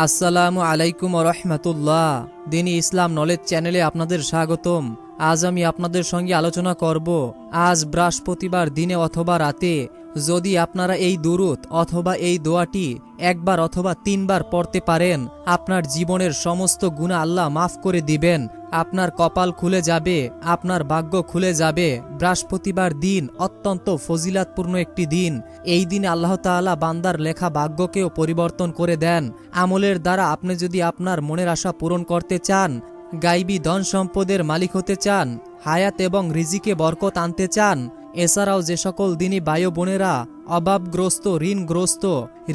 আসসালামু আলাইকুম রহমতুল্লাহ। দিনী ইসলাম নলেজ চ্যানেলে আপনাদের স্বাগতম। আজ আমি আপনাদের সঙ্গে আলোচনা করব আজ বৃহস্পতিবার দিনে অথবা রাতে যদি আপনারা এই দুরূদ অথবা এই দোয়াটি একবার অথবা 3 বার পড়তে পারেন, আপনার জীবনের সমস্ত গুনাহ আল্লাহ মাফ করে দিবেন। আপনার কপাল খুলে যাবে, আপনার ভাগ্য খুলে যাবে। বৃহস্পতিবার দিন অত্যন্ত ফজিলাতপূর্ণ একটি দিন। এই দিনে আল্লাহ তাআলা বান্দার লেখা ভাগ্যকেও পরিবর্তন করে দেন। আমলের দ্বারা আপনি যদি আপনার মনের আশা পূরণ করতে চান, গাইবী ধন সম্পদের মালিক হতে চান, হায়াত এবং রিজিকে বরকত আনতে চান, এছাড়াও যে সকল দিনী ভাই বোনেরা অভাবগ্রস্ত, ঋণগ্রস্ত,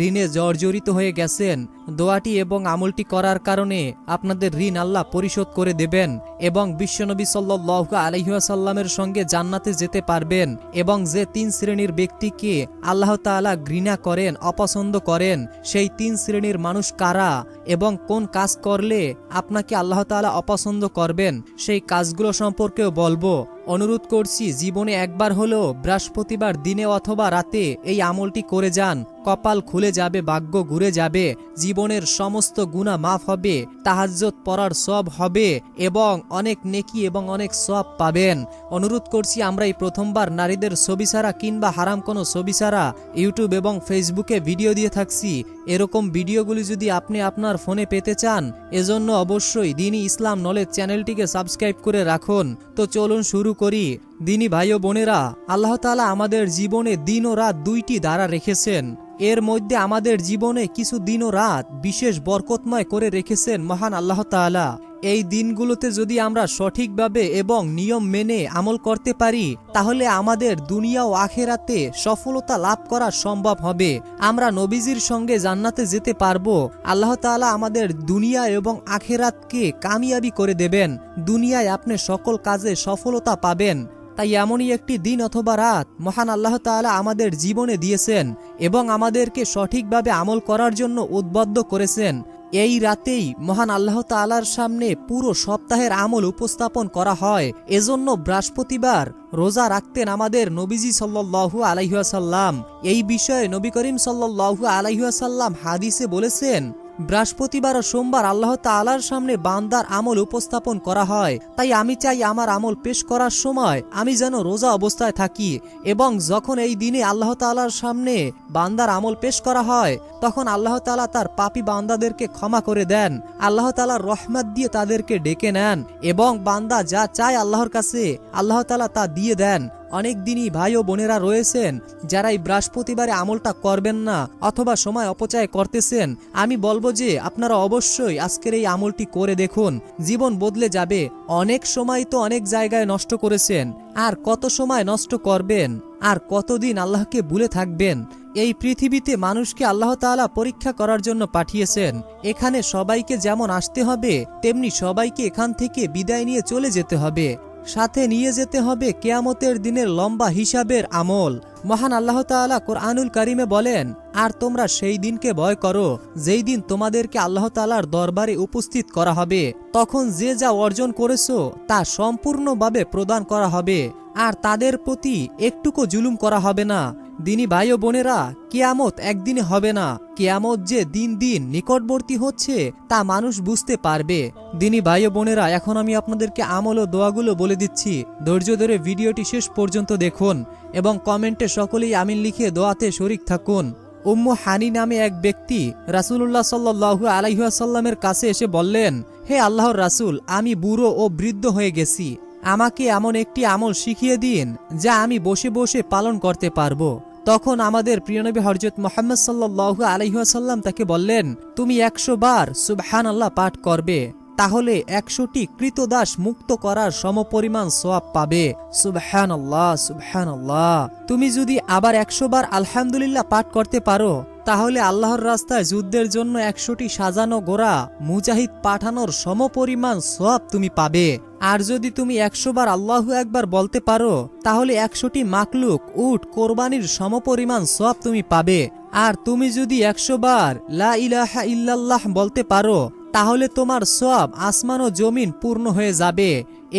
ঋণে জর্জরিত হয়ে গেছেন, দোয়াটি এবং আমলটি করার কারণে আপনাদের ঋণ আল্লাহ পরিশোধ করে দেবেন এবং বিশ্বনবী সাল্লাল্লাহু আলাইহি ওয়াসাল্লামের সঙ্গে জান্নাতে যেতে পারবেন। এবং যে 3 শ্রেণীর ব্যক্তিকে আল্লাহ তাআলা ঘৃণা করেন, অপছন্দ করেন, সেই 3 শ্রেণীর মানুষ কারা এবং কোন কাজ করলে আপনাকে আল্লাহ তাআলা অপছন্দ করবেন, সেই কাজগুলো সম্পর্কেও বলবো। অনুরোধ করছি, জীবনে একবার হলেও বৃহস্পতিবার দিনে অথবা রাতে এই আমলটি করে যান। কপাল খুলে যাবে, ভাগ্য ঘুরে যাবে, জীবনের সমস্ত গুনাহ মাফ হবে, তাহাজ্জুদ পড়ার সওয়াব হবে এবং অনেক নেকি এবং অনেক সওয়াব পাবেন। অনুরোধ করছি, আমরা এই প্রথমবার নারীদের ছবি ছাড়া কিংবা হারাম কোনো ছবি ছাড়া ইউটিউব এবং ফেসবুকে ভিডিও দিয়ে থাকছি। এরকম ভিডিওগুলি যদি আপনি আপনার ফোনে পেতে চান, এজন্য অবশ্যই দিনী ইসলাম নলেজ চ্যানেলটিকে সাবস্ক্রাইব করে রাখুন। তো চলুন শুরু করি। দিনী ভাই ও বোনেরা, আল্লাহ তাআলা আমাদের জীবনে দিন ও রাত দুইটি দ্বারা রেখেছেন। এর মধ্যে আমাদের জীবনে কিছু দিন ও রাত বিশেষ বরকতময় করে রেখেছেন মহান আল্লাহ তাআলা। এই দিনগুলোতে যদি আমরা সঠিকভাবে এবং নিয়ম মেনে আমল করতে পারি, তাহলে আমাদের দুনিয়া ও আখিরাতে সফলতা লাভ করা সম্ভব হবে। আমরা নবীজির সঙ্গে জান্নাতে যেতে পারবো। আল্লাহ তাআলা আমাদের দুনিয়া এবং আখিরাতকে কামিয়াবি করে দেবেন। দুনিয়ায় আপনি সকল কাজে সফলতা পাবেন। তাই এমনই একটি দিন অথবা রাত মহান আল্লাহ তাআলা আমাদের জীবনে দিয়েছেন এবং আমাদেরকে সঠিকভাবে আমল করার জন্য উদ্বুদ্ধ করেছেন। এই রাতেই মহান আল্লাহ তাআলার সামনে পুরো সপ্তাহের আমল উপস্থাপন করা হয়। এজন্য বৃহস্পতিবার রোজা রাখতেন আমাদের নবীজি সাল্লাল্লাহু আলাইহি ওয়াসাল্লাম। এই বিষয়ে নবী করিম সাল্লাল্লাহু আলাইহি ওয়াসাল্লাম হাদিসে বলেছেন, বৃহস্পতিবার ও সোমবার আল্লাহ তাআলার সামনে বান্দার আমল উপস্থাপন করা হয়। তাই আমি চাই আমার আমল পেশ করার সময় আমি যেন রোজা অবস্থায় থাকি এবং যখন এই দিনে আল্লাহ তাআলার সামনে বান্দার আমল পেশ করা হয়, তখন আল্লাহ তাআলা তার পাপী বান্দাদেরকে ক্ষমা করে দেন। আল্লাহ তাআলার রহমত দিয়ে তাদেরকে ডেকে নেন এবং বান্দা যা চায় আল্লাহর কাছে আল্লাহ তাআলা তা দিয়ে দেন। অনেক দিনই ভাই ও বোনেরা রয়েছেন যারা এই বৃহস্পতিবারে আমলটা করবেন না অথবা সময় অপচয় করতেছেন। আমি বলবো যে আপনারা অবশ্যই আজকের এই আমলটি করে দেখুন, জীবন বদলে যাবে। অনেক সময় তো অনেক জায়গায় নষ্ট করেছেন, আর কত সময় নষ্ট করবেন, আর কতদিন আল্লাহকে ভুলে থাকবেন। এই পৃথিবীতে মানুষকে আল্লাহ তাআলা পরীক্ষা করার জন্য পাঠিয়েছেন। এখানে সবাইকে যেমন আসতে হবে, তেমনি সবাইকে এখান থেকে বিদায় নিয়ে চলে যেতে হবে। সাথে নিয়ে যেতে হবে কিয়ামতের দিনের লম্বা হিসাবের আমল। মহান আল্লাহ তাআলা কোরআনুল কারিমে বলেন, আর তোমরা সেই দিনকে ভয় করো যেই দিন তোমাদেরকে আল্লাহ তাআলার দরবারে উপস্থিত করা হবে। তখন যে যা অর্জন করেছো তা সম্পূর্ণভাবে প্রদান করা হবে, আর তাদের প্রতি একটুকু জুলুম করা হবে না। দিনী ভাই ও বোনেরা, কিয়ামত একদিনে হবে না। কিয়ামত যে দিন দিন নিকটবর্তী হচ্ছে তা মানুষ বুঝতে পারবে। দিনী ভাই ও বোনেরা, এখন আমি আপনাদেরকে আমল ও দোয়াগুলো বলে দিচ্ছি। ধৈর্য ধরে ভিডিওটি শেষ পর্যন্ত দেখুন এবং কমেন্টে সকলেই আমিন লিখে দোয়াতে শরীক থাকুন। উম্মু হানি নামে এক ব্যক্তি রাসূলুল্লাহ সাল্লাল্লাহু আলাইহি ওয়াসাল্লামের কাছে এসে বললেন, হে আল্লাহর রাসূল, আমি বুড়ো ও বৃদ্ধ হয়ে গেছি। আমাকে এমন একটি আমল শিখিয়ে দিন যা আমি বসে বসে পালন করতে পারবো। তখন আমাদের প্রিয়নবী হযরত মুহাম্মদ সাল্লাল্লাহু আলাইহি ওয়াসাল্লাম তাকে বললেন, তুমি 100 বার সুবহানাল্লাহ পাঠ করবে, তাহলে 100টি কৃতদাস মুক্ত করার সমপরিমাণ সওয়াব পাবে। সুবহানাল্লাহ, সুবহানাল্লাহ। তুমি যদি আবার 100 বার আলহামদুলিল্লাহ পাঠ করতে পারো, তাহলে আল্লাহর রাস্তায় যুদ্ধের জন্য 100টি সাজানো ঘোড়া মুজাহিদ পাঠানোর সমপরিমাণ সওয়াব তুমি পাবে। আর যদি তুমি 100 বার আল্লাহু আকবার বলতে পারো, তাহলে 100টি মাকলুক উট কোরবানির সমপরিমাণ সওয়াব তুমি পাবে। আর তুমি যদি 100 বার লা ইলাহা ইল্লাল্লাহ বলতে পারো, তাহলে তোমার সওয়াব আসমান ও জমিন পূর্ণ হয়ে যাবে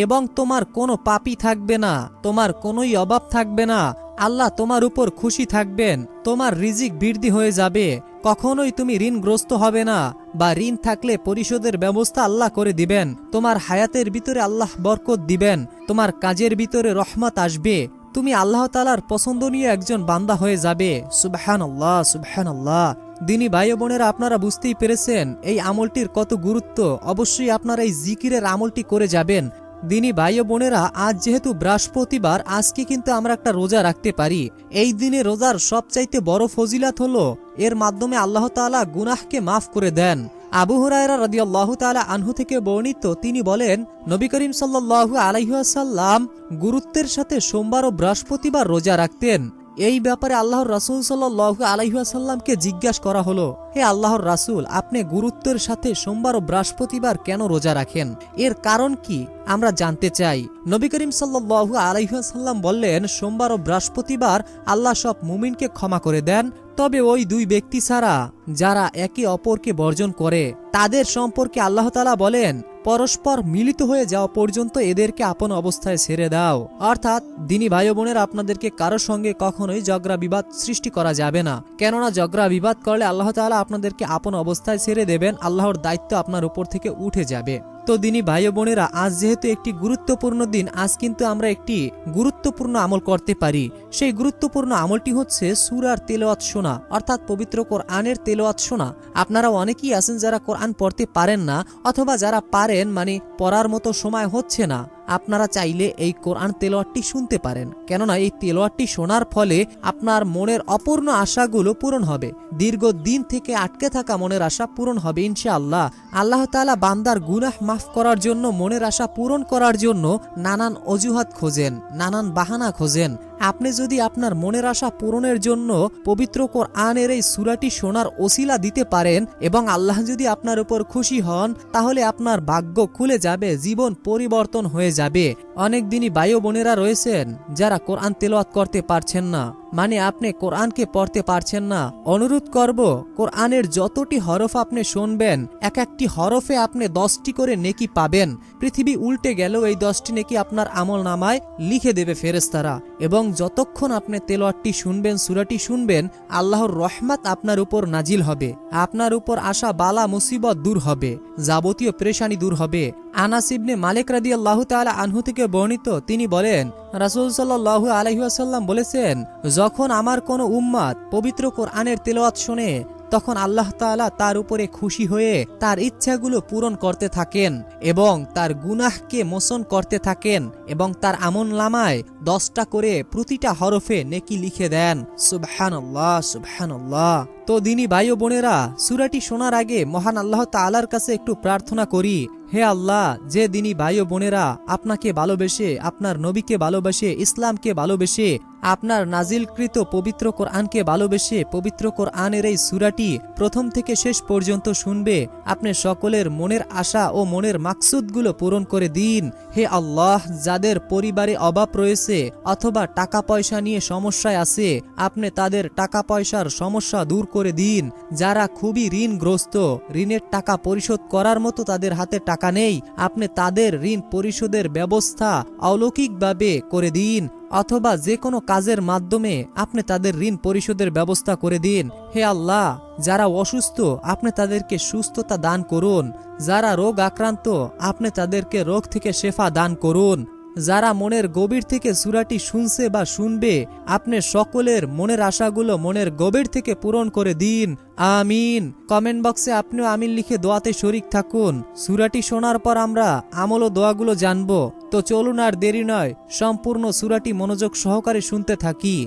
এবং তোমার কোনো পাপই থাকবে না, তোমার কোনোই অভাব থাকবে না। আল্লাহ তোমার উপর খুশি থাকবেন, তোমার রিজিক বৃদ্ধি হয়ে যাবে, কখনোই তুমি ঋণগ্রস্ত হবে না, বা ঋণ থাকলে পরিশোধের ব্যবস্থা আল্লাহ করে দিবেন, তোমার হায়াতের ভিতরে আল্লাহ বরকত দিবেন, তোমার কাজের ভিতরে রহমত আসবে, তুমি আল্লাহ তাআলার পছন্দনীয় একজন বান্দা হয়ে যাবে। সুবহানাল্লাহ, সুবহানাল্লাহ। দিনী ভাই ও বোনেরা, আপনারা বুঝতেই পেরেছেন এই আমলটির কত গুরুত্ব। অবশ্যই আপনারা এই জিকিরের আমলটি করে যাবেন। দিনী ভাই ও বোনেরা, আজ যেহেতু বৃহস্পতিবার, আজকে কিন্তু আমরা একটা রোজা রাখতে পারি। এই দিনে রোজার সবচাইতে বড় ফজিলাত হলো এর মাধ্যমে আল্লাহ তাআলা গুনাহকে মাফ করে দেন। আবু হুরায়রা রাদিয়াল্লাহু তাআলা আনহু থেকে বর্ণিত, তিনি বলেন, নবী করিম সাল্লাল্লাহু আলাইহি ওয়াসাল্লাম গুরুত্বের সাথে সোমবার ও বৃহস্পতিবার রোজা রাখতেন। এই ব্যাপারে আল্লাহর রাসূল সাল্লাল্লাহু আলাইহি ওয়াসাল্লামকে জিজ্ঞাসা করা হলো, হে আল্লাহর রাসূল, আপনি গুরুত্বের সাথে সোমবার ও বৃহস্পতিবার কেন রোজা রাখেন? এর কারণ কি আমরা জানতে চাই। নবী করিম সাল্লাল্লাহু আলাইহি ওয়াসাল্লাম বললেন, সোমবার ও বৃহস্পতিবার আল্লাহ সব মুমিনকে ক্ষমা করে দেন, তবে ওই দুই ব্যক্তি ছাড়া যারা একে অপরকে বর্জন করে, তাদের সম্পর্কে আল্লাহ তাআলা বলেন, পরস্পর মিলিত হয়ে যাওয়া পর্যন্ত এদেরকে আপন অবস্থায় ছেড়ে দাও। অর্থাৎ দিনী ভাই বোনেরা, আপনাদেরকে কারো সঙ্গে কখনোই ঝগড়া বিবাদ সৃষ্টি করা যাবে না, কেননা ঝগড়া বিবাদ করলে আল্লাহ তাআলা আপনাদেরকে আপন অবস্থায় ছেড়ে দেবেন, আল্লাহর দায়িত্ব আপনার উপর থেকে উঠে যাবে। তো দিনী ভাই বোনেরা, আজ যেহেতু একটি গুরুত্বপূর্ণ দিন, আজ কিন্তু আমরা একটি গুরুত্বপূর্ণ আমল করতে পারি। সেই গুরুত্বপূর্ণ আমলটি হচ্ছে সূরার তেলাওয়াত শোনা, অর্থাৎ পবিত্র কোরআনের তেলাওয়াত শোনা। আপনারা অনেকেই আছেন যারা কোরআন পড়তে পারেন না, অথবা যারা পারেন মানে পড়ার মতো সময় হচ্ছে না। আপনারা চাইলে এই কোরআন তেলাওয়াতটি শুনতে পারেন, কেননা এই তেলাওয়াতটি শোনার ফলে আপনার মনের অপূর্ণ আশাগুলো পূরণ হবে। দীর্ঘদিন থেকে আটকে থাকা মনের আশা পূরণ হবে ইনশাআল্লাহ। আল্লাহ তাআলা বান্দার গুনাহ মাফ করার জন্য, মনের আশা পূরণ করার জন্য নানান অজুহাত খোঁজেন, নানান বাহানা খোঁজেন। আপনি যদি আপনার মনের আশা পূরণের জন্য পবিত্র কোরআনের এই সূরাটি শোনার ওসিলা দিতে পারেন এবং আল্লাহ যদি আপনার উপর খুশি হন, তাহলে আপনার ভাগ্য খুলে যাবে, জীবন পরিবর্তন হয়ে যাবে। অনেক দিনই ভাই ও বোনেরা রয়েছেন যারা কোরআন তেলাওয়াত করতে পারছেন না, মানে আপনি কোরআনকে পড়তে পারছেন না। অনুরোধ করব, কোরআনের যতটি হরফ আপনি শুনবেন, এক একটি হরফে আপনি 10টি করে নেকি পাবেন। পৃথিবী উল্টে গেলেও এই 10টি নেকি আপনার আমল নামায় লিখে দেবে ফেরেশতারা। এবং যতক্ষণ আপনি তেলাওয়াতটি শুনবেন, সূরাটি শুনবেন, আল্লাহর রহমত আপনার উপর নাজিল হবে, আপনার উপর আসা বালা মুসিবত দূর হবে, যাবতীয় পেরেশানি দূর হবে। আনাস ইবনে মালিক রাদিয়াল্লাহু তাআলা আনহু থেকে বর্ণিত, তিনি বলেন, রাসূল সাল্লাল্লাহু আলাইহি ওয়াসাল্লাম বলেছেন, যখন আমার কোনো উম্মত পবিত্র কোরআনের তেলাওয়াত শুনে, তখন আল্লাহ তাআলা তার উপরে খুশি হয়ে তার ইচ্ছাগুলো পূরণ করতে থাকেন এবং তার গুনাহকে মোচন করতে থাকেন এবং তার আমলনামায় 10টা করে প্রতিটা হরফে নেকি লিখে দেন। সুবহানাল্লাহ, সুবহানাল্লাহ। তো দিনী ভাই ও বোনেরা, সূরাটি শোনার আগে মহান আল্লাহ তাআলার কাছে একটু প্রার্থনা করি। হে আল্লাহ, যে দিনী ভাই ও বোনেরা আপনাকে ভালোবেসে, আপনার নবীকে ভালোবেসে, ইসলামকে ভালোবেসে, আপনার নাজিলকৃত পবিত্র কোরআনকে ভালোবেসে পবিত্র কোরআনের এই সূরাটি প্রথম থেকে শেষ পর্যন্ত শুনবে, আপনি সকলের মনের আশা ও মনের মাকসুদগুলো পূরণ করে দিন। হে আল্লাহ, যাদের পরিবারে অভাব রয়েছে অথবা টাকা পয়সা নিয়ে সমস্যায় আছে, আপনি তাদের টাকা পয়সার সমস্যা দূর করে দিন। যারা খুবই ঋণগ্রস্ত, ঋণের টাকা পরিশোধ করার মতো তাদের হাতে টাকা নেই, আপনি তাদের ঋণ পরিশোধের ব্যবস্থা অলৌকিকভাবে করে দিন, অথবা যে কোনো কাজের মাধ্যমে আপনি তাদের ঋণ পরিশোধের ব্যবস্থা করে দিন। হে আল্লাহ, যারা অসুস্থ আপনি তাদেরকে সুস্থতা দান করুন, যারা রোগ আক্রান্ত আপনি তাদেরকে রোগ থেকে শেফা দান করুন। যারা মনের গভীর থেকে সূরাটি শুনছে বা শুনবে, আপনি সকলের মনের আশাগুলো মনের গভীর থেকে পূরণ করে দিন। আমিন। কমেন্ট বক্সে আপনিও আমিন লিখে দোয়াতে শরীক থাকুন। সূরাটি শোনার পর আমরা আমল ও দোয়াগুলো জানবো। তো চলুন আর দেরি নয়, সম্পূর্ণ সূরাটি মনোযোগ সহকারে শুনতে থাকি।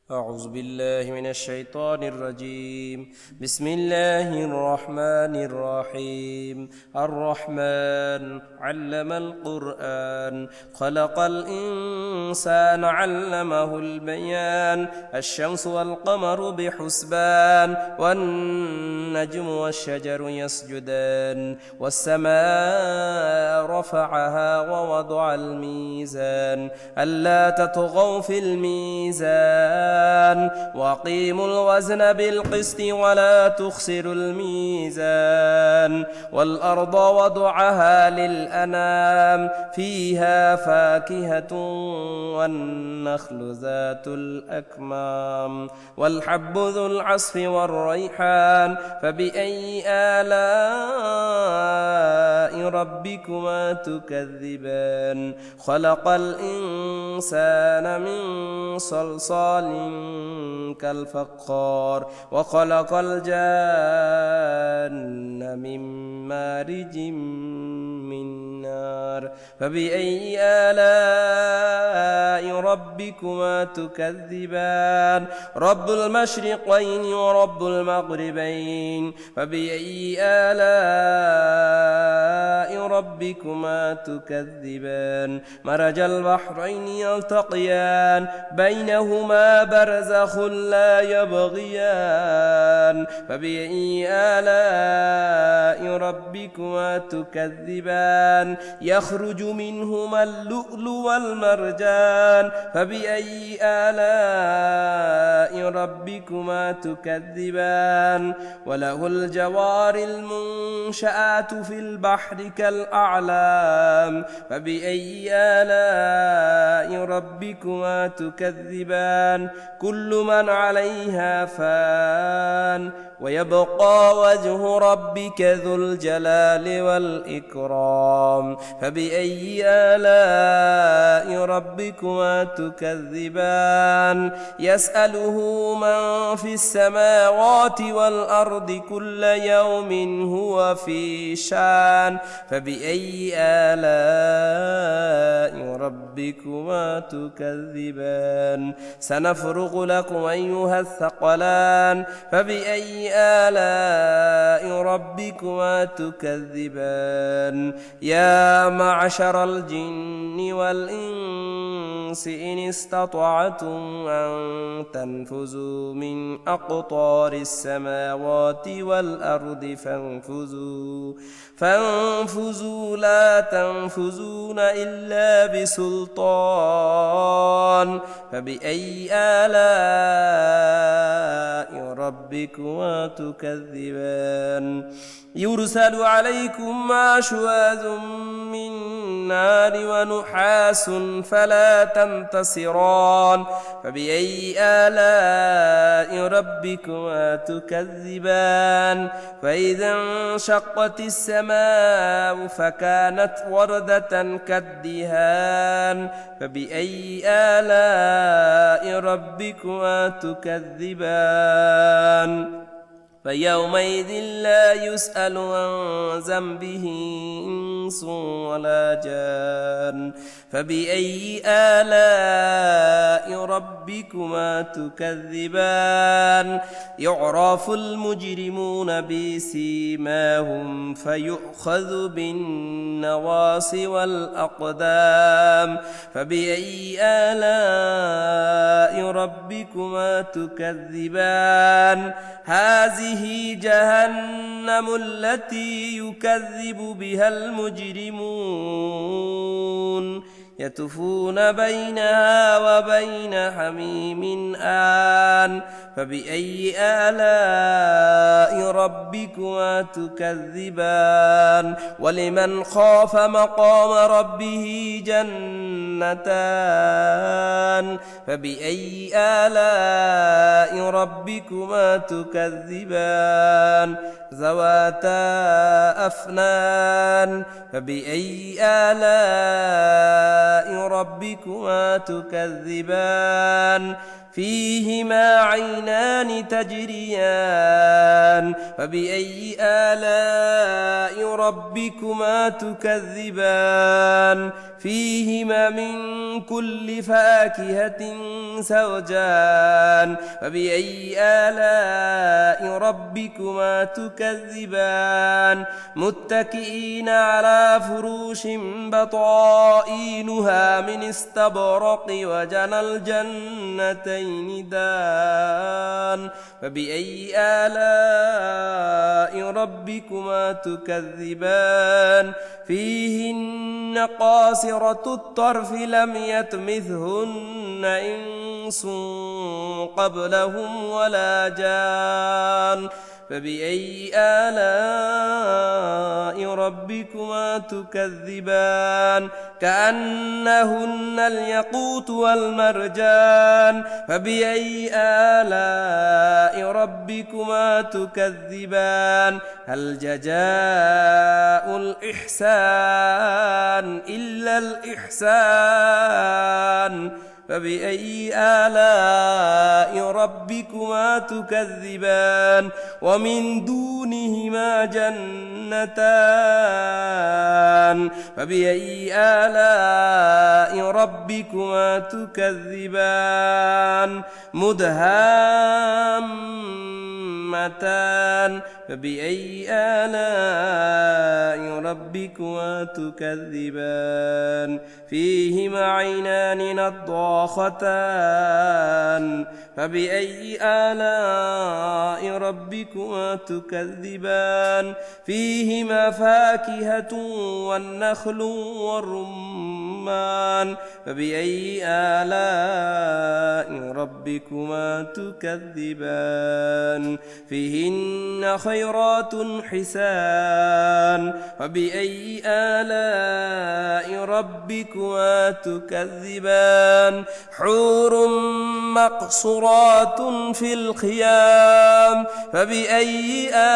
أعوذ بالله من الشيطان الرجيم. بسم الله الرحمن الرحيم. الرحمن علم القرآن خلق الإنسان علمه البيان. الشمس والقمر بحسبان والنجم والشجر يسجدان والسماء رفعها ووضع الميزان ألا تطغوا في الميزان وأقيموا الوزن بالقسط ولا تخسروا الميزان الميزان والأرض وضعها للأنام فيها فاكهة والنخل ذات الأكمام والحب ذو العصف والريحان فبأي آلاء ربكما تكذبان خلق الإنسان من صلصال كالفخار وخلق الجان من مارج من نار فبأي آلاء ربكما تكذبان رب المشرقين ورب المغربين فبأي آلاء ربكما تكذبان مرج البحرين يلتقيان بينهما برزخ لا يبغيان فبأي آلاء ربكما تكذبان يخرج منهما اللؤلؤ والمرجان فبأي آلاء ربكما تكذبان وله الجوار المنشآت في البحر كالأعلام فبأي آلاء ربكما تكذبان كل من عليها فان ويبقى وجه ربك ذو الجلال والإكرام فبأي آلاء ربكما تكذبان يسأله من في السماوات والأرض كل يوم هو في شان فبأي آلاء ربكما تكذبان سنفرغ لكم أيها الثقلان فبأي آلاء ربكما تكذبان يا معشر الجن والإنس إن استطعتم أن تنفذوا من أقطار السماوات والأرض فانفذوا لا تنفذون إلا بسلطان فبأي آلاء ربكما تكذبان يرسل عليكم شواذ من نار ونحاس فلا تنتصران فبأي آلاء ربكما تكذبان فإذا انشقت السماء فكانت وردة كالدهان فبأي آلاء ربكما تكذبان فيومئذ لا يسأل عن ذنبه إنس ولا جان فبأي آلاء ربكما تكذبان يعرف المجرمون بسيماهم فيؤخذ بالنواصي والأقدام فبأي آلاء ربكما تكذبان هذه جهنم التي يكذب بها المجرمون يطوفون بينها وبين حميم آن فبأي آلاء ربكما تكذبان ولمن خاف مقام ربه جنتان فبأي آلاء ربكما تكذبان ذواتا أفنان فبأي آلاء ربكما تكذبان فيهما عينان تجريان فبأي آلاء ربكما تكذبان فيهما من كل فاكهة زوجان فبأي آلاء ربكما تكذبان متكئين على فروش بطائنها من استبرق وجنى الجنتين دان فبأي آلاء ربكما تكذبان فيهن قاصرة الطرف لم يطمثهن إنس قبلهم ولا جان فبأي آلاء ربكما تكذبان كأنهن الياقوت والمرجان فبأي آلاء ربكما تكذبان هل جزاء الإحسان إلا الإحسان فبأي آلاء ربكما تكذبان ومن دونهما جنتان فبأي آلاء ربكما تكذبان مدهامتان فبأي آلاء ربكما تكذبان فيهما عينان نضاختان فبأي آلاء ربكما تكذبان فيهما فاكهة والنخل والرمان فبأي آلاء ربكما تكذبان فيهن خيرات حسان فبأي آلاء ربكما تكذبان حور مقصورات في الخيام فبأي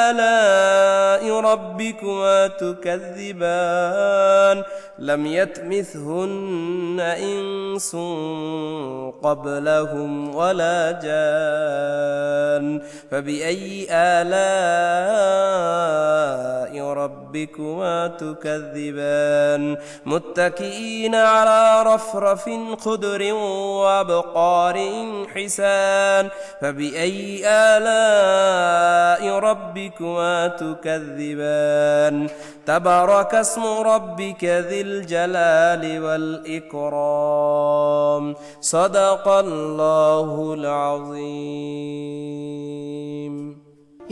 آلاء ربكما تكذبان لم يطمثهن إنس قبلهم ولا جان فبأي آلاء ربكما تكذبان متكئين على رفرف خضر وأبقار حسان فبأي آلاء ربكما تكذبان تبارك اسم ربك ذي الجلال والإكرام صدق الله العظيم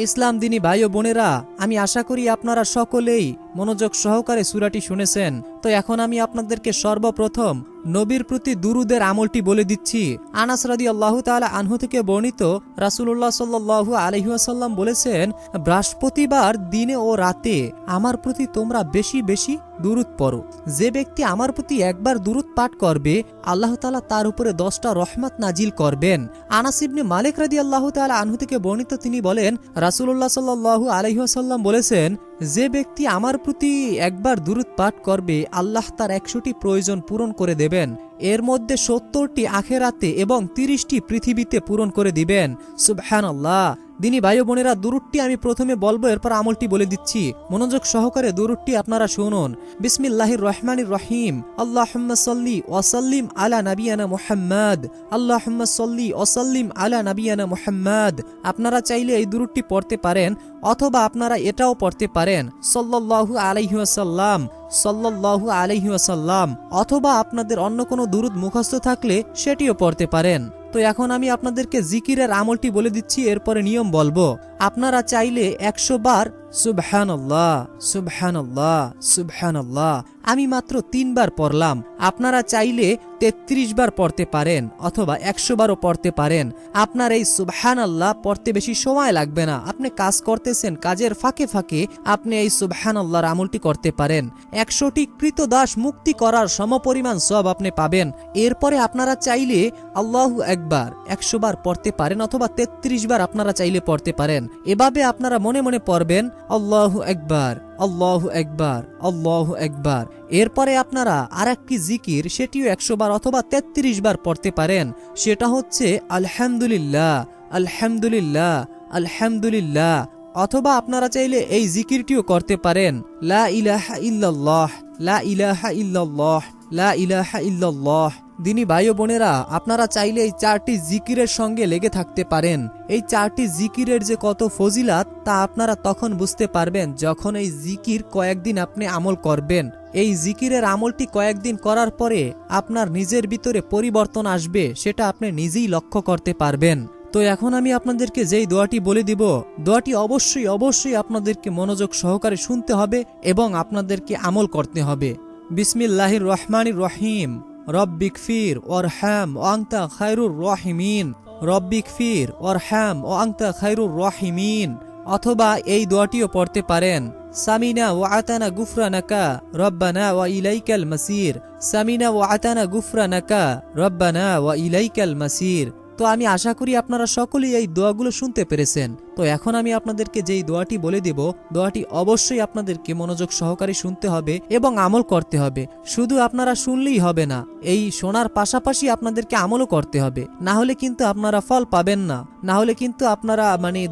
ইসলাম দিনী ভাই ও বোনেরা, আমি আশা করি আপনারা সকলেই মনোযোগ সহকারে সূরাটি শুনেছেন। তো এখন আমি আপনাদেরকে সর্বপ্রথম নবীর প্রতি দুরুদের আমলটি বলে দিচ্ছি। আনাস রাদিয়াল্লাহু তাআলা আনহু থেকে বর্ণিত, রাসূলুল্লাহ সাল্লাল্লাহু আলাইহি ওয়াসাল্লাম বলেছেন, বৃহস্পতিবার দিনে ও রাতে আমার প্রতি তোমরা বেশি বেশি দুরূদ পড়ো। যে ব্যক্তি আমার প্রতি একবার দুরূদ পাঠ করবে, আল্লাহ তাআলা তার উপরে 10টা রহমত নাজিল করবেন। আনাস ইবনে মালিক রাদিয়াল্লাহু তাআলা আনহু থেকে বর্ণিত, তিনি বলেন, রাসূলুল্লাহ সাল্লাল্লাহু আলাইহি ওয়াসাল্লাম বলেছেন, যে ব্যক্তি আমার প্রতি একবার দুরূদ পাঠ করবে, আল্লাহ তার 100টি প্রয়োজন পূরণ করে দেবেন। এর মধ্যে 70টি আখিরাতে এবং 30টি পৃথিবীতে পূরণ করে দিবেন। সুবহানাল্লাহ। দিনী ভাই ও বোনেরা, দুরূদটি আমি প্রথমে বলবো, এরপর আমলটি বলে দিচ্ছি। মনোযোগ সহকারে দুরূদটি আপনারা শুনুন। বিসমিল্লাহির রহমানির রহিম। আল্লাহুম্মা সাল্লি ওয়া সাল্লিম আলা নাবিয়ানা মুহাম্মদ। আল্লাহুম্মা সাল্লি ওয়া সাল্লিম আলা নাবিয়ানা মুহাম্মদ। আপনারা চাইলে এই দুরূদটি পড়তে পারেন, অথবা আপনারা এটাও পড়তে পারেন, সাল্লাল্লাহু আলাইহি ওয়াসাল্লাম, সাল্লাল্লাহু আলাইহি ওয়াসাল্লাম, অথবা আপনাদের অন্য কোনো দুরূদ মুখস্থ থাকলে সেটিও পড়তে পারেন। তো এখন আমি আপনাদেরকে জিকিরের আমলটি বলে দিচ্ছি, এরপরে নিয়ম বলবো। আপনারা চাইলে 100 বার সুবহানাল্লাহ, সুবহানাল্লাহ, সুবহানাল্লাহ আমি মাত্র 3 বার পড়লাম। আপনারা চাইলে 33 বার পড়তে পারেন, অথবা 100 বারও পড়তে পারেন। আপনার এই সুবহানাল্লাহ পড়তে বেশি সময় লাগবে না। আপনি কাজ করতেছেন, কাজের ফাঁকে ফাঁকে আপনি এই সুবহানাল্লাহর আমলটি করতে পারেন। 100টি কৃতদাস মুক্তি করার সমপরিমাণ সওয়াব আপনি পাবেন। এরপরে আপনারা চাইলে আল্লাহু আকবার 100 বার পড়তে পারেন, অথবা 33 বার আপনারা চাইলে পড়তে পারেন। এভাবে আপনারা মনে মনে পড়বেন, আল্লাহু আকবার, আল্লাহু আকবার, আল্লাহু আকবার। এরপরে আপনারা আরেকটি জিকির, সেটিও 100 বার অথবা 33 বার পড়তে পারেন। সেটা হচ্ছে আলহামদুলিল্লাহ, আলহামদুলিল্লাহ, আলহামদুলিল্লাহ। অথবা আপনারা চাইলে এই জিকিরটিও করতে পারেন, লা ইলাহা ইল্লাল্লাহ, লা ইলাহা ইল্লাল্লাহ, লা ইলাহা ইল্লাল্লাহ। দিনী ভাই ও বোনেরা, আপনারা চাইলে এই 4টি জিকিরের সঙ্গে লেগে থাকতে পারেন। এই 4টি জিকিরের যে কত ফজিলাত, তা আপনারা তখন বুঝতে পারবেন যখন এই জিকির কয়েকদিন আপনি আমল করবেন। এই জিকিরের আমলটি কয়েকদিন করার পরে আপনার নিজের ভিতরে পরিবর্তন আসবে, সেটা আপনি নিজেই লক্ষ্য করতে পারবেন। তো এখন আমি আপনাদেরকে যেই দোয়াটি বলে দিব, দোয়াটি অবশ্যই অবশ্যই আপনাদেরকে মনোযোগ সহকারে শুনতে হবে এবং আপনাদেরকে আমল করতে হবে। বিসমিল্লাহির রহমানির রহিম। রব্বিগফির ওয়ারহাম ওয়া আনতা খায়রুর রাহিমিন। রব্বিগফির ওয়ারহাম ওয়া আনতা খায়রুর রাহিমিন। অথবা এই দোয়াটিও পড়তে পারেন, সামিনা ওয়া আতানা গুফরানাকা রব্বানা ওয়া ইলাইকাল মাসির, সামিনা ওয়া আতানা গুফরানাকা রব্বানা ওয়া ইলাইকাল মাসির। তো আমি আশা করি আপনারা সকলেই এই দোয়াগুলো শুনতে পেরেছেন। তো এখন আমি আপনাদেরকে যেই দোয়াটি বলে দেব, দোয়াটি অবশ্যই আপনাদেরকে মনোযোগ সহকারে শুনতে হবে এবং আমল করতে হবে। শুধু আপনারা শুনলেই হবে না, এই শোনার পাশাপাশি আপনাদেরকে আমলও করতে হবে, না হলে কিন্তু আপনারা ফল পাবেন না, না হলে কিন্তু আপনারা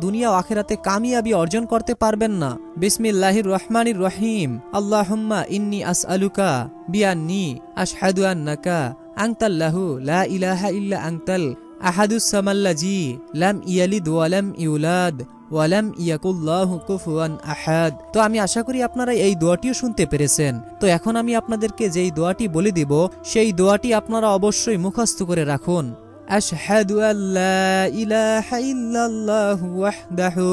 দুনিয়া ও আখিরাতে কামিয়াবি অর্জন করতে পারবেন না। বিসমিল্লাহির রহমানির রহিম। আল্লাহুম্মা ইন্নী আসআলুকা বিআন্নী আশহাদু আন্নাকা আনতাল্লাহু লা ইলাহা ইল্লা আনতাল আহাদুস সামাল্লাজি লাম ইয়ালিদ ওয়া লাম ইউলাদ ওয়া লাম ইয়াকুল্লাহু কুফুয়ান আহাদ। তো আমি আশা করি আপনারা এই দোয়াটিও শুনতে পেরেছেন। তো এখন আমি আপনাদেরকে যেই দোয়াটি বলে দিব, সেই দোয়াটি আপনারা অবশ্যই মুখস্থ করে রাখুন। আশহাদু আল্লা ইলাহা ইল্লাল্লাহু ওয়াহদাহু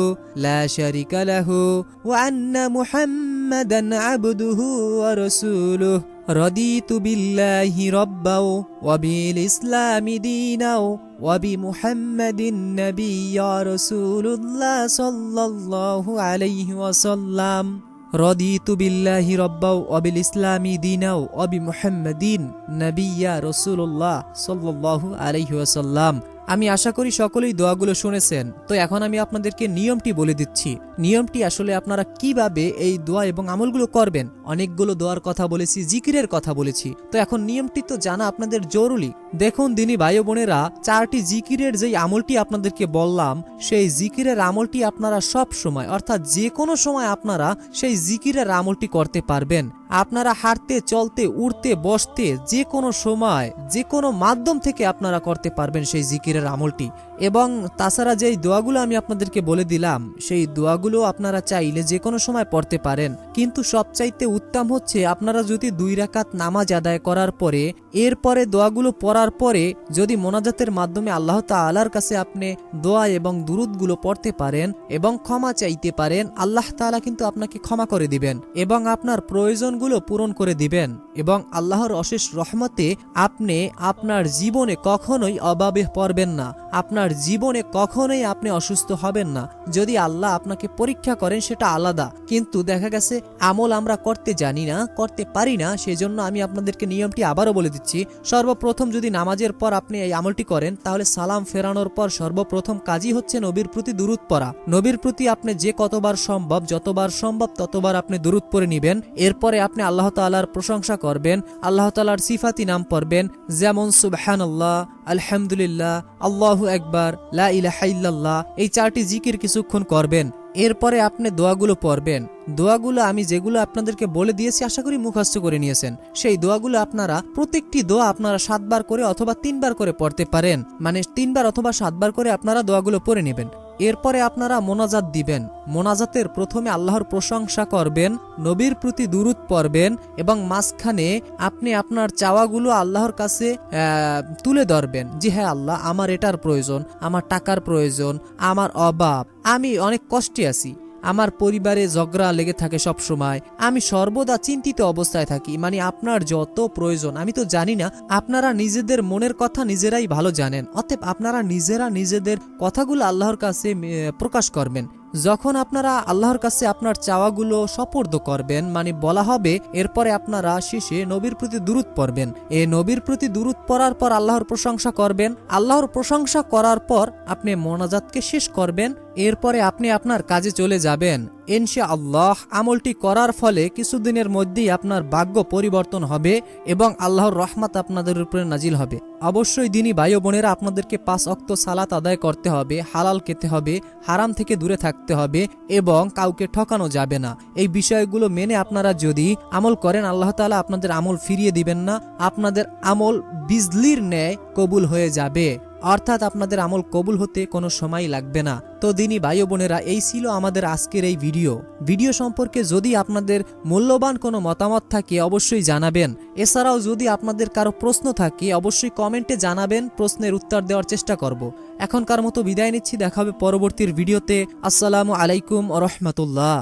লা শারিকা লাহু ওয়া আন্না মুহাম্মাদান আবদুহু ওয়া রাসূলুহু রদিতু বিল্লাহি রাব্বাও ওয়া বিল ইসলামি দীনাও ওয়া বিমুহাম্মাদিন নাবিয়্যা রাসূলুল্লাহ সাল্লাল্লাহু আলাইহি ওয়াসাল্লাম। রদিতু বিল্লাহি রাব্বাও ওয়া বিল ইসলামি দীনাও ওয়া বিমুহাম্মাদিন নাবিয়্যা রাসূলুল্লাহ সাল্লাল্লাহু আলাইহি ওয়াসাল্লাম। আমি আশা করি সকলেই দোয়াগুলো শুনেছেন। তো এখন আমি আপনাদেরকে নিয়মটি বলে দিচ্ছি। নিয়মটি আসলে আপনারা কিভাবে এই দোয়া এবং আমলগুলো করবেন। অনেকগুলো দোয়ার কথা বলেছি, জিকিরের কথা বলেছি, তো এখন নিয়মটি তো জানা আপনাদের জরুরি। দেখুন দিনী ভাই বোনেরা, 4টি জিকিরের যেই আমলটি আপনাদেরকে বললাম, সেই জিকিরের আমলটি আপনারা সব সময় অর্থাৎ যে কোনো সময় আপনারা সেই জিকিরের আমলটি করতে পারবেন। আপনারা হাঁটতে, চলতে, উঠতে, বসতে, যে কোনো সময় যে কোনো মাধ্যম থেকে আপনারা করতে পারবেন সেই জিকিরের আমলটি। এবং তাছাড়া যেই দোয়াগুলো আমি আপনাদেরকে বলে দিলাম, সেই দোয়াগুলো আপনারা চাইলে যে কোনো সময় পড়তে পারেন। কিন্তু সবচাইতে উত্তম হচ্ছে আপনারা যদি 2 রাকাত নামাজ আদায় করার পরে, এরপরে দোয়াগুলো পড়ার পরে যদি মোনাজাতের মাধ্যমে আল্লাহ তাআলার কাছে আপনি দোয়া এবং দুরুদগুলো পড়তে পারেন এবং ক্ষমা চাইতে পারেন, আল্লাহ তাআলা কিন্তু আপনাকে ক্ষমা করে দিবেন এবং আপনার প্রয়োজনগুলো পূরণ করে দিবেন। এবং আল্লাহর অশেষ রহমতে আপনি আপনার জীবনে কখনোই অভাবে পড়বেন না, আপনার জীবনে কখনোই আপনি অসুস্থ হবেন না। যদি আল্লাহ আপনাকে পরীক্ষা করেন সেটা আলাদা, কিন্তু দেখা গেছে আমল আমরা করতে জানি না, করতে পারি না। সেজন্য আমি আপনাদেরকে নিয়মটি আবারও বলে দিচ্ছি। সর্বপ্রথম যদি নামাজের পর আপনি এই আমলটি করেন, তাহলে সালাম ফেরানোর পর সর্বপ্রথম কাজই হচ্ছে নবীর প্রতি দুরূদ পড়া। নবীর প্রতি আপনি যে কতবার সম্ভব, যতবার সম্ভব ততবার আপনি দুরূদ পড়ে নেবেন। এরপরে আপনি আল্লাহ তাআলার প্রশংসা করবেন, আল্লাহ তাআলার সিফাতি নাম পড়বেন, যেমন সুবহানাল্লাহ, আলহামদুলিল্লাহ, আল্লাহু আকবার, লা ইলাহা ইল্লাল্লাহ। এই 4টি জিকির কিছুক্ষণ করবেন। এরপরে আপনি দোয়াগুলো পড়বেন। দোয়াগুলো আমি যেগুলো আপনাদেরকে বলে দিয়েছি আশা করি মুখস্থ করে নিয়েছেন। সেই দোয়াগুলো আপনারা প্রত্যেকটি দোয়া আপনারা 7 বার করে অথবা 3 বার করে পড়তে পারেন, 3 বার অথবা 7 বার করে আপনারা দোয়াগুলো পড়ে নেবেন। এরপরে আপনারা মোনাজাত দিবেন। মোনাজাতের প্রথমে আল্লাহর প্রশংসা করবেন, নবীর প্রতি দুরূদ পড়বেন এবং মাঝখানে আপনি আপনার চাওয়াগুলো আল্লাহর কাছে তুলে ধরবেন। জি হ্যাঁ আল্লাহ, আমার এটার প্রয়োজন, আমার টাকার প্রয়োজন, আমার অভাব, আমি অনেক কষ্টে আছি, আমার পরিবারে ঝগড়া লেগে থাকে সব সময়, আমি সর্বদা চিন্তিত অবস্থায় থাকি। আপনার যত প্রয়োজন আমি তো জানি না, আপনারা নিজেদের মনের কথা নিজেরাই ভালো জানেন। অতএব আপনারা নিজেরা নিজেদের কথাগুলো আল্লাহর কাছে প্রকাশ করবেন। যখন আপনারা আল্লাহর কাছে আপনার চাওয়াগুলো সুপর্দ করবেন, বলা হবে, এরপরে আপনারা শেষে নবীর প্রতি দুরূদ পড়বেন। এই নবীর প্রতি দুরূদ পড়ার পর আল্লাহর প্রশংসা করবেন। আল্লাহর প্রশংসা করার পর আপনি মোনাজাতকে শেষ করবেন। এরপরে আপনি আপনার কাজে চলে যাবেন। ইনশাআল্লাহ আমলটি করার ফলে কিছুদিনের মধ্যেই আপনার ভাগ্য পরিবর্তন হবে এবং আল্লাহর রহমত আপনাদের উপরে নাজিল হবে। অবশ্যই দিনী ভাই ও বোনেরা, আপনাদেরকে 5 ওয়াক্ত সালাত আদায় করতে হবে, হালাল খেতে হবে, হারাম থেকে দূরে থাকতে হবে এবং কাউকে ঠকানো যাবে না। এই বিষয়গুলো মেনে আপনারা যদি আমল করেন, আল্লাহ তাআলা আপনাদের আমল ফিরিয়ে দিবেন না, আপনাদের আমল বিজলির ন্যায় কবুল হয়ে যাবে। অর্থাৎ আপনাদের আমল কবুল হতে কোনো সময় লাগবে না। তো দিনী ভাই ও বোনেরা, এই ছিল আমাদের আজকের এই ভিডিও সম্পর্কে যদি আপনাদের মূল্যবান কোনো মতামত থাকে অবশ্যই জানাবেন। এছাড়াও যদি আপনাদের কারো প্রশ্ন থাকে অবশ্যই কমেন্টে জানাবেন, প্রশ্নের উত্তর দেওয়ার চেষ্টা করব। এখনকার মতো বিদায় নিচ্ছি, দেখা হবে পরবর্তীর ভিডিওতে। আসসালামু আলাইকুম ওয়া রাহমাতুল্লাহ।